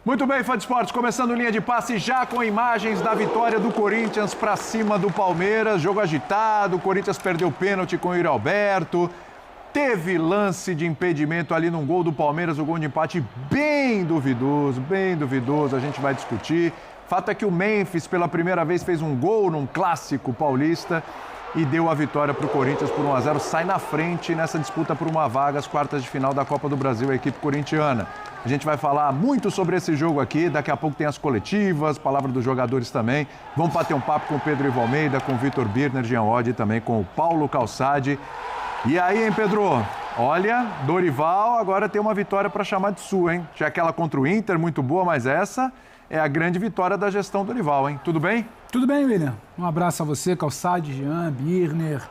Muito bem, fã de esportes, começando linha de passe já com imagens da vitória do Corinthians para cima do Palmeiras. Jogo agitado, o Corinthians perdeu o pênalti com o Yuri Alberto. Teve lance de impedimento ali num gol do Palmeiras, o gol de empate bem duvidoso, a gente vai discutir. Fato é que o Memphis, pela primeira vez, fez um gol num clássico paulista e deu a vitória para o Corinthians por 1-0. Sai na frente nessa disputa por uma vaga, às quartas de final da Copa do Brasil, a equipe corintiana. A gente vai falar muito sobre esse jogo aqui, daqui a pouco tem as coletivas, palavra dos jogadores também. Vamos bater um papo com o Pedro Ivo Almeida, com o Vitor Birner, Jean Oddi e também com o Paulo Calçade. E aí, hein, Pedro? Olha, Dorival agora tem uma vitória para chamar de sua, hein? Já aquela contra o Inter, muito boa, mas essa é a grande vitória da gestão Dorival, hein? Tudo bem? Tudo bem, William. Um abraço a você, Calçade, Jean, Birner.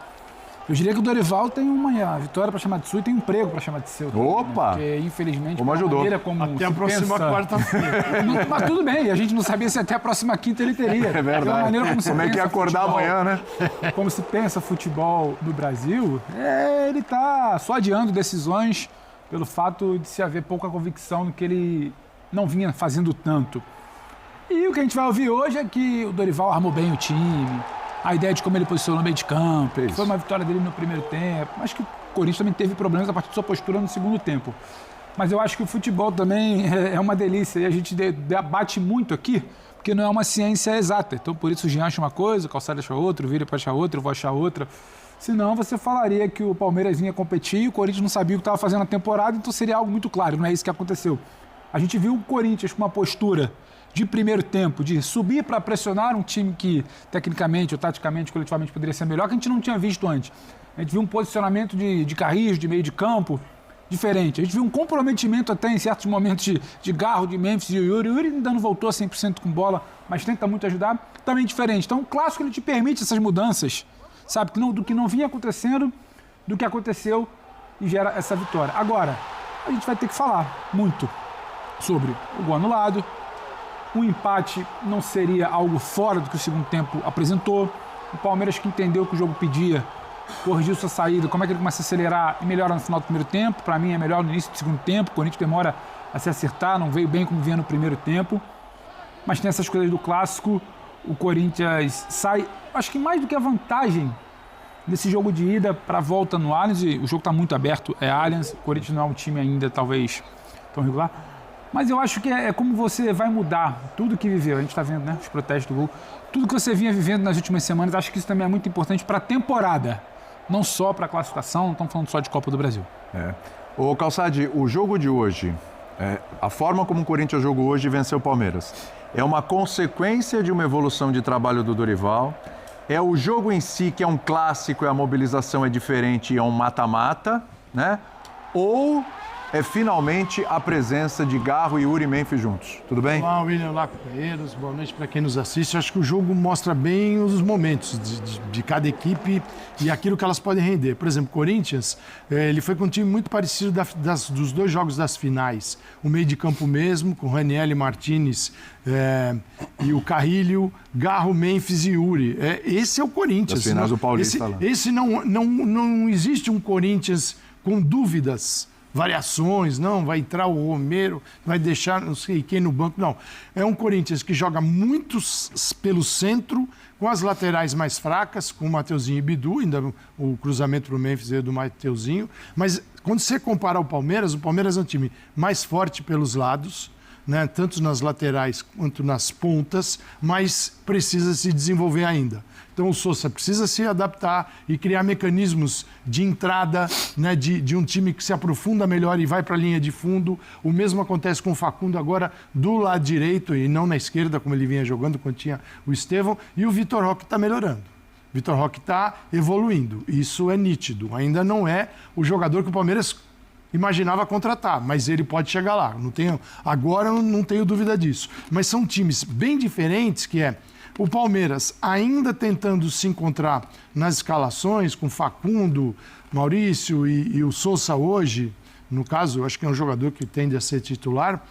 Eu diria que o Dorival tem uma vitória para chamar de sua e tem um emprego para chamar de seu. Opa! Né? Porque, infelizmente, como ajudou. Como até a próxima quarta-feira. Mas tudo bem, a gente não sabia se até a próxima quinta ele teria. É verdade. Maneira como é que ia acordar futebol, amanhã, né? Como se pensa futebol no Brasil, ele está só adiando decisões pelo fato de se haver pouca convicção no que ele não vinha fazendo tanto. E o que a gente vai ouvir hoje é que o Dorival armou bem o time, a ideia de como ele posicionou no meio de campo, que foi uma vitória dele no primeiro tempo, mas que o Corinthians também teve problemas a partir de sua postura no segundo tempo. Mas eu acho que o futebol também é uma delícia e a gente debate muito aqui, porque não é uma ciência exata. Então, por isso o Jean acha uma coisa, o Calçado acha outra, o Vira pode achar outra, eu vou achar outra. Senão, você falaria que o Palmeiras vinha competir e o Corinthians não sabia o que estava fazendo na temporada, então seria algo muito claro, não é isso que aconteceu. A gente viu o Corinthians com uma postura de primeiro tempo, de subir para pressionar um time que, tecnicamente ou taticamente, coletivamente, poderia ser melhor, que a gente não tinha visto antes. A gente viu um posicionamento de Carrillo, de meio de campo, diferente. A gente viu um comprometimento até em certos momentos de Garro, de Memphis e o Yuri. O Yuri ainda não voltou a 100% com bola, mas tenta muito ajudar, também diferente. Então, o clássico ele te permite essas mudanças, sabe? Do que não vinha acontecendo, do que aconteceu e gera essa vitória. Agora, a gente vai ter que falar muito sobre o gol anulado. O empate não seria algo fora do que o segundo tempo apresentou. O Palmeiras que entendeu que o jogo pedia, corrigiu sua saída, como é que ele começa a acelerar e melhora no final do primeiro tempo. Para mim é melhor no início do segundo tempo. O Corinthians demora a se acertar, não veio bem como vinha no primeiro tempo. Mas tem essas coisas do clássico. O Corinthians sai, acho que mais do que a vantagem desse jogo de ida para a volta no Allianz. O jogo está muito aberto, é Allianz. O Corinthians não é um time ainda, talvez, tão regular. Mas eu acho que é como você vai mudar tudo que viveu. A gente está vendo, né, os protestos do gol. Tudo que você vinha vivendo nas últimas semanas, acho que isso também é muito importante para a temporada. Não só para a classificação, não estamos falando só de Copa do Brasil. Ô Calçade, o jogo de hoje, a forma como o Corinthians jogou hoje e venceu o Palmeiras, é uma consequência de uma evolução de trabalho do Dorival? É o jogo em si, que é um clássico e a mobilização é diferente e é um mata-mata, né? Ou é finalmente a presença de Garro e Yuri e Memphis juntos? Tudo bem? Olá, William, olá, companheiros. Boa noite para quem nos assiste. Acho que o jogo mostra bem os momentos de cada equipe e aquilo que elas podem render. Por exemplo, o Corinthians, ele foi com um time muito parecido dos dois jogos das finais. O meio de campo mesmo, com Raniel Martínez e o Carrillo, Garro, Memphis e Yuri. Esse é o Corinthians. Das finais do Paulista lá. Esse não existe um Corinthians com dúvidas, variações, não, vai entrar o Romero, vai deixar não sei quem no banco, não. É um Corinthians que joga muito pelo centro, com as laterais mais fracas, com o Mateuzinho e Bidu, ainda o cruzamento para o Memphis é do Mateuzinho, mas quando você compara ao Palmeiras, o Palmeiras é um time mais forte pelos lados, né, tanto nas laterais quanto nas pontas, mas precisa se desenvolver ainda. Então o Sousa precisa se adaptar e criar mecanismos de entrada, né, de um time que se aprofunda melhor e vai para a linha de fundo. O mesmo acontece com o Facundo agora do lado direito e não na esquerda, como ele vinha jogando quando tinha o Estevão. E o Vitor Roque está melhorando. O Vitor Roque está evoluindo. Isso é nítido. Ainda não é o jogador que o Palmeiras imaginava contratar, mas ele pode chegar lá. Agora eu não tenho dúvida disso. Mas são times bem diferentes, que é o Palmeiras ainda tentando se encontrar nas escalações com Facundo, Maurício e o Sousa hoje, no caso, eu acho que é um jogador que tende a ser titular,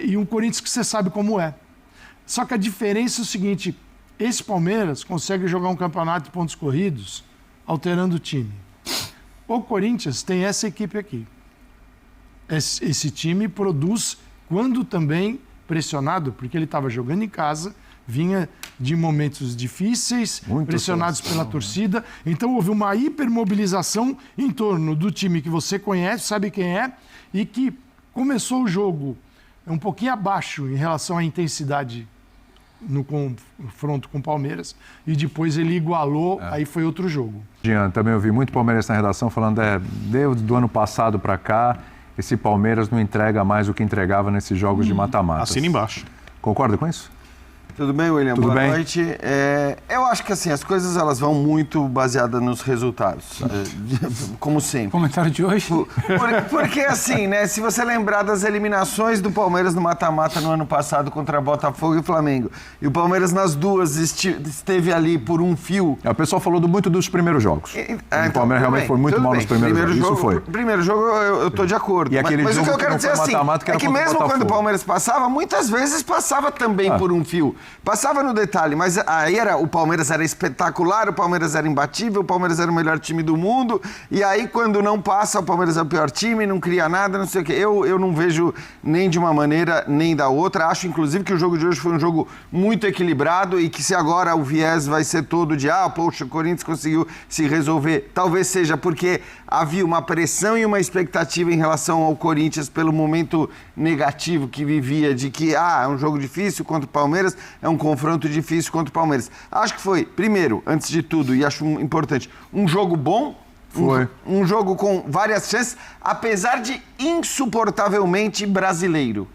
e um Corinthians que você sabe como é. Só que a diferença é o seguinte, esse Palmeiras consegue jogar um campeonato de pontos corridos alterando o time. O Corinthians tem essa equipe aqui. Esse time produz quando também pressionado porque ele estava jogando em casa, vinha de momentos difíceis, pressionados pela torcida. Então houve uma hipermobilização em torno do time que você conhece, sabe quem é, e que começou o jogo um pouquinho abaixo em relação à intensidade no confronto com o Palmeiras, e depois ele igualou, aí foi outro jogo. Jean, também ouvi muito palmeirense na redação falando, desde do ano passado para cá, esse Palmeiras não entrega mais o que entregava nesses jogos de mata-mata. Assina embaixo. Concorda com isso? Tudo bem, William? Tudo Boa bem? noite. Eu acho que assim, as coisas elas vão muito baseadas nos resultados, como sempre. Comentário de hoje? Porque assim, né, se você lembrar das eliminações do Palmeiras no mata-mata no ano passado contra Botafogo e Flamengo, e o Palmeiras nas duas esteve ali por um fio. O pessoal falou muito dos primeiros jogos. O Palmeiras realmente foi muito mal nos primeiros jogos. Isso foi. Primeiro jogo eu tô de acordo. E aquele mas o jogo que eu quero que não dizer foi assim, mata-mata, que é era que contra o mesmo quando o Botafogo. Palmeiras passava, muitas vezes passava também por um fio. Passava no detalhe, mas aí o Palmeiras era espetacular, o Palmeiras era imbatível, o Palmeiras era o melhor time do mundo, e aí quando não passa, o Palmeiras é o pior time, não cria nada, não sei o quê. Eu não vejo nem de uma maneira nem da outra. Acho, inclusive, que o jogo de hoje foi um jogo muito equilibrado e que se agora o viés vai ser todo de poxa, o Corinthians conseguiu se resolver, talvez seja porque havia uma pressão e uma expectativa em relação ao Corinthians pelo momento negativo que vivia, de que é um jogo difícil contra o Palmeiras, é um confronto difícil contra o Palmeiras. Acho que foi, primeiro, antes de tudo, e acho importante, um jogo bom, um jogo com várias chances, apesar de insuportavelmente brasileiro.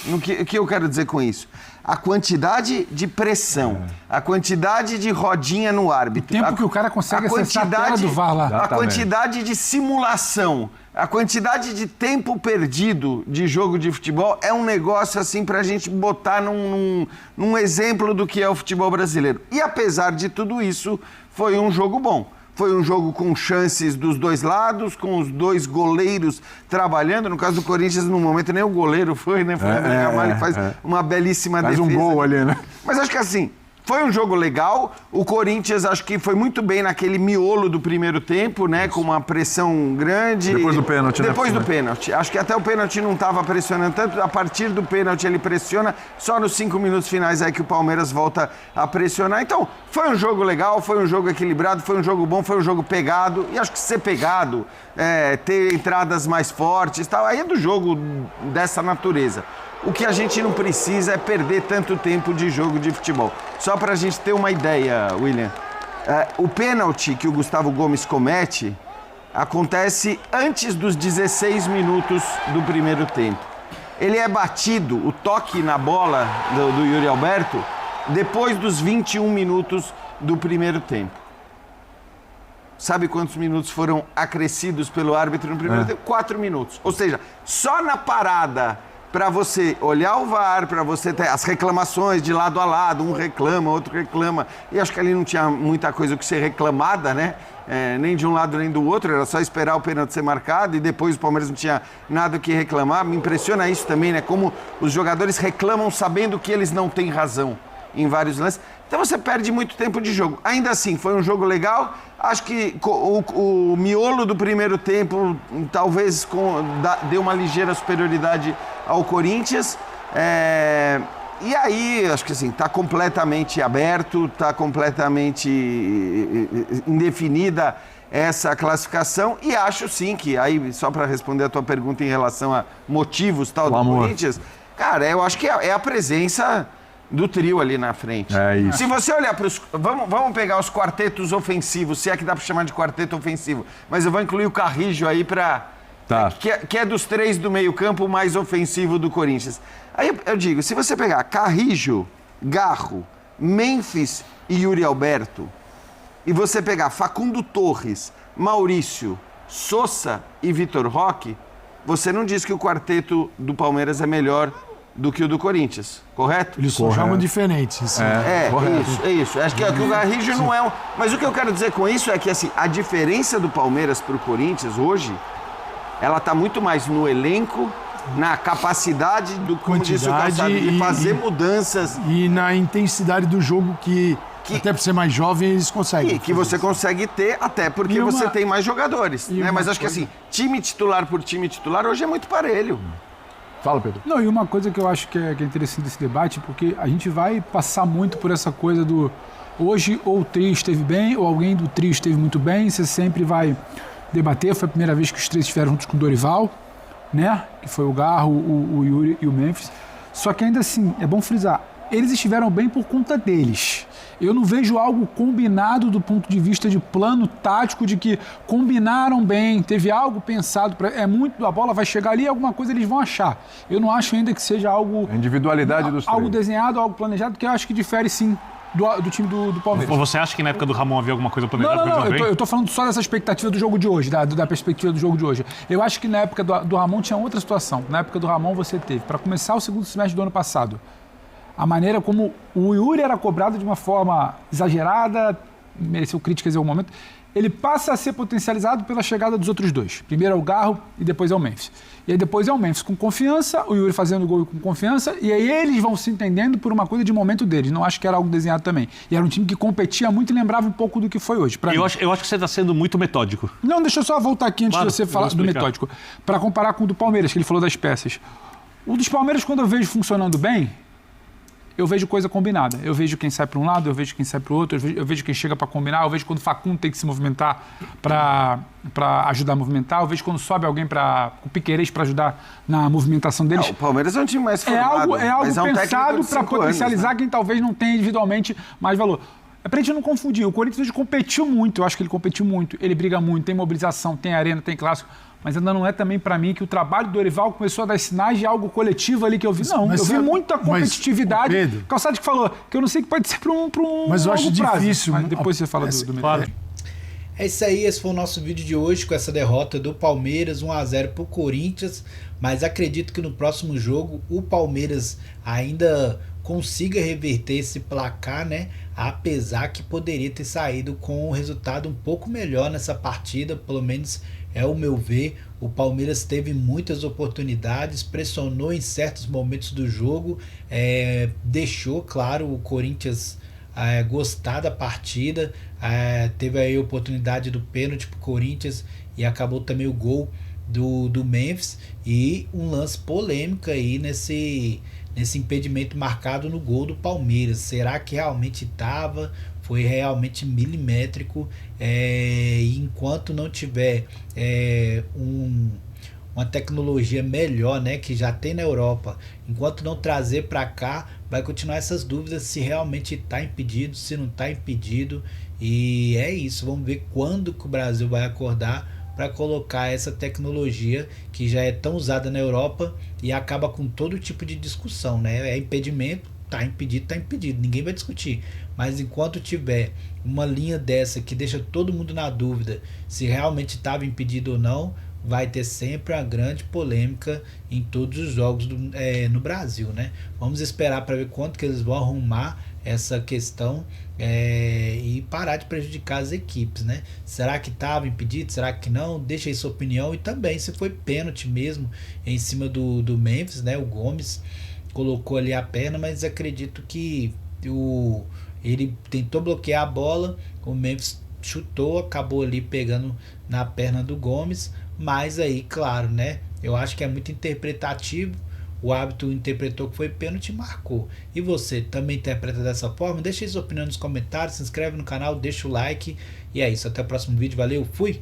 O que eu quero dizer com isso? A quantidade de pressão, a quantidade de rodinha no árbitro. O tempo que o cara consegue acessar a tela do VAR lá. A quantidade de simulação, a quantidade de tempo perdido de jogo de futebol é um negócio assim pra gente botar num exemplo do que é o futebol brasileiro. E apesar de tudo isso, foi um jogo bom. Foi um jogo com chances dos dois lados, com os dois goleiros trabalhando. No caso do Corinthians, no momento, nem o goleiro foi, né? Foi o André Ramalho que faz uma belíssima defesa. Faz um gol ali, né? Mas acho que assim, foi um jogo legal. O Corinthians, acho que foi muito bem naquele miolo do primeiro tempo, né? Com uma pressão grande. Depois do pênalti, né? Depois do pênalti. Acho que até o pênalti não estava pressionando tanto. A partir do pênalti ele pressiona. Só nos 5 minutos finais é que o Palmeiras volta a pressionar. Então, foi um jogo legal, foi um jogo equilibrado, foi um jogo bom, foi um jogo pegado. E acho que ser pegado, ter entradas mais fortes, tal, aí é do jogo dessa natureza. O que a gente não precisa é perder tanto tempo de jogo de futebol. Só para a gente ter uma ideia, William. O pênalti que o Gustavo Gomes comete acontece antes dos 16 minutos do primeiro tempo. Ele é batido, o toque na bola do Yuri Alberto, depois dos 21 minutos do primeiro tempo. Sabe quantos minutos foram acrescidos pelo árbitro no primeiro tempo? 4 minutos. Ou seja, só na parada para você olhar o VAR, para você ter as reclamações de lado a lado, um reclama, outro reclama, e acho que ali não tinha muita coisa o que ser reclamada, né? Nem de um lado nem do outro, era só esperar o pênalti ser marcado e depois o Palmeiras não tinha nada o que reclamar. Me impressiona isso também, né? Como os jogadores reclamam sabendo que eles não têm razão em vários lances. Então você perde muito tempo de jogo. Ainda assim, foi um jogo legal. Acho que o miolo do primeiro tempo talvez deu uma ligeira superioridade ao Corinthians. E aí, acho que assim, está completamente aberto, está completamente indefinida essa classificação. E acho sim que, aí só para responder a tua pergunta em relação a motivos tal do Corinthians, cara, eu acho que é a presença do trio ali na frente. É isso. Se você olhar para os... Vamos pegar os quartetos ofensivos, se é que dá para chamar de quarteto ofensivo. Mas eu vou incluir o Carrijo aí para... Tá. Que é dos 3 do meio-campo o mais ofensivo do Corinthians. Aí eu digo, se você pegar Carrijo, Garro, Memphis e Yuri Alberto, e você pegar Facundo Torres, Maurício, Sosa e Vitor Roque, você não diz que o quarteto do Palmeiras é melhor do que o do Corinthians, correto? Eles só jogam diferentes. Isso. Acho que o Garrijo não é um... Mas o que eu quero dizer com isso é que assim, a diferença do Palmeiras para o Corinthians hoje, ela está muito mais no elenco, na capacidade, como disse o Calçado, de fazer mudanças. E na intensidade do jogo que até por ser mais jovem, eles conseguem. E que você consegue ter, até porque você tem mais jogadores. Né? Mas acho que assim, time titular por time titular hoje é muito parelho. Fala, Pedro. Não, e uma coisa que eu acho que é interessante desse debate, porque a gente vai passar muito por essa coisa do hoje ou o trio esteve bem ou alguém do trio esteve muito bem, você sempre vai debater. Foi a primeira vez que os três estiveram juntos com o Dorival, né? Que foi o Garro, o Yuri e o Memphis. Só que ainda assim, é bom frisar, eles estiveram bem por conta deles. Eu não vejo algo combinado do ponto de vista de plano tático, de que combinaram bem, teve algo pensado. É muito, a bola vai chegar ali e alguma coisa eles vão achar. Eu não acho ainda que seja algo... A individualidade dos algo três. Desenhado, algo planejado, que eu acho que difere sim do time do Palmeiras. Você acha que na época do Ramon havia alguma coisa planejada? Não, eu tô falando só dessa expectativa do jogo de hoje, da perspectiva do jogo de hoje. Eu acho que na época do Ramon tinha outra situação. Na época do Ramon você teve, para começar o segundo semestre do ano passado, a maneira como o Yuri era cobrado de uma forma exagerada, mereceu críticas em algum momento, ele passa a ser potencializado pela chegada dos outros dois. Primeiro é o Garro e depois é o Memphis. E aí depois é o Memphis com confiança, o Yuri fazendo gol com confiança, e aí eles vão se entendendo por uma coisa de momento deles. Não acho que era algo desenhado também. E era um time que competia muito e lembrava um pouco do que foi hoje. Eu acho que você está sendo muito metódico. Não, deixa eu só voltar aqui antes Claro, de você falar do metódico. Para comparar com o do Palmeiras, que ele falou das peças. O dos Palmeiras, quando eu vejo funcionando bem, eu vejo coisa combinada. Eu vejo quem sai para um lado, eu vejo quem sai para o outro, eu vejo quem chega para combinar, eu vejo quando o Facundo tem que se movimentar para ajudar a movimentar, eu vejo quando sobe alguém com o Piquerez para ajudar na movimentação deles. O Palmeiras é um time mais formado. É algo mas é um pensado para potencializar anos, né? quem talvez não tenha individualmente mais valor. É pra gente não confundir. O Corinthians hoje competiu muito, eu acho que ele competiu muito. Ele briga muito, tem mobilização, tem arena, tem clássico. Mas ainda não é também para mim que o trabalho do Dorival começou a dar sinais de algo coletivo ali que eu vi. Não, eu vi muita competitividade. Pedro, Calçado que falou, que eu não sei que pode ser para um mas eu acho prazo. difícil. Mas depois você fala do Claro. É isso aí, esse foi o nosso vídeo de hoje com essa derrota do Palmeiras, 1-0 pro Corinthians, mas acredito que no próximo jogo o Palmeiras ainda consiga reverter esse placar, né? Apesar que poderia ter saído com um resultado um pouco melhor nessa partida, pelo menos é o meu ver. O Palmeiras teve muitas oportunidades, pressionou em certos momentos do jogo, deixou, claro, o Corinthians gostar da partida, teve aí a oportunidade do pênalti pro Corinthians e acabou também o gol do Memphis e um lance polêmico aí nesse impedimento marcado no gol do Palmeiras. Será que realmente estava? Foi realmente milimétrico, e enquanto não tiver uma tecnologia melhor, né, que já tem na Europa, enquanto não trazer para cá, vai continuar essas dúvidas se realmente está impedido, se não está impedido. E é isso, vamos ver quando que o Brasil vai acordar para colocar essa tecnologia que já é tão usada na Europa e acaba com todo tipo de discussão, né? É impedimento, tá impedido, ninguém vai discutir. Mas enquanto tiver uma linha dessa que deixa todo mundo na dúvida se realmente estava impedido ou não, vai ter sempre uma grande polêmica em todos os jogos no Brasil, né? Vamos esperar para ver quanto que eles vão arrumar essa questão e parar de prejudicar as equipes, né? Será que estava impedido? Será que não? Deixa aí sua opinião. E também se foi pênalti mesmo em cima do Memphis, né? O Gomes colocou ali a perna, mas acredito que ele tentou bloquear a bola, o Memphis chutou, acabou ali pegando na perna do Gomes, mas aí, claro, né? Eu acho que é muito interpretativo. O árbitro interpretou que foi pênalti e marcou. E você também interpreta dessa forma? Deixa aí sua opinião nos comentários, se inscreve no canal, deixa o like. E é isso, até o próximo vídeo. Valeu, fui!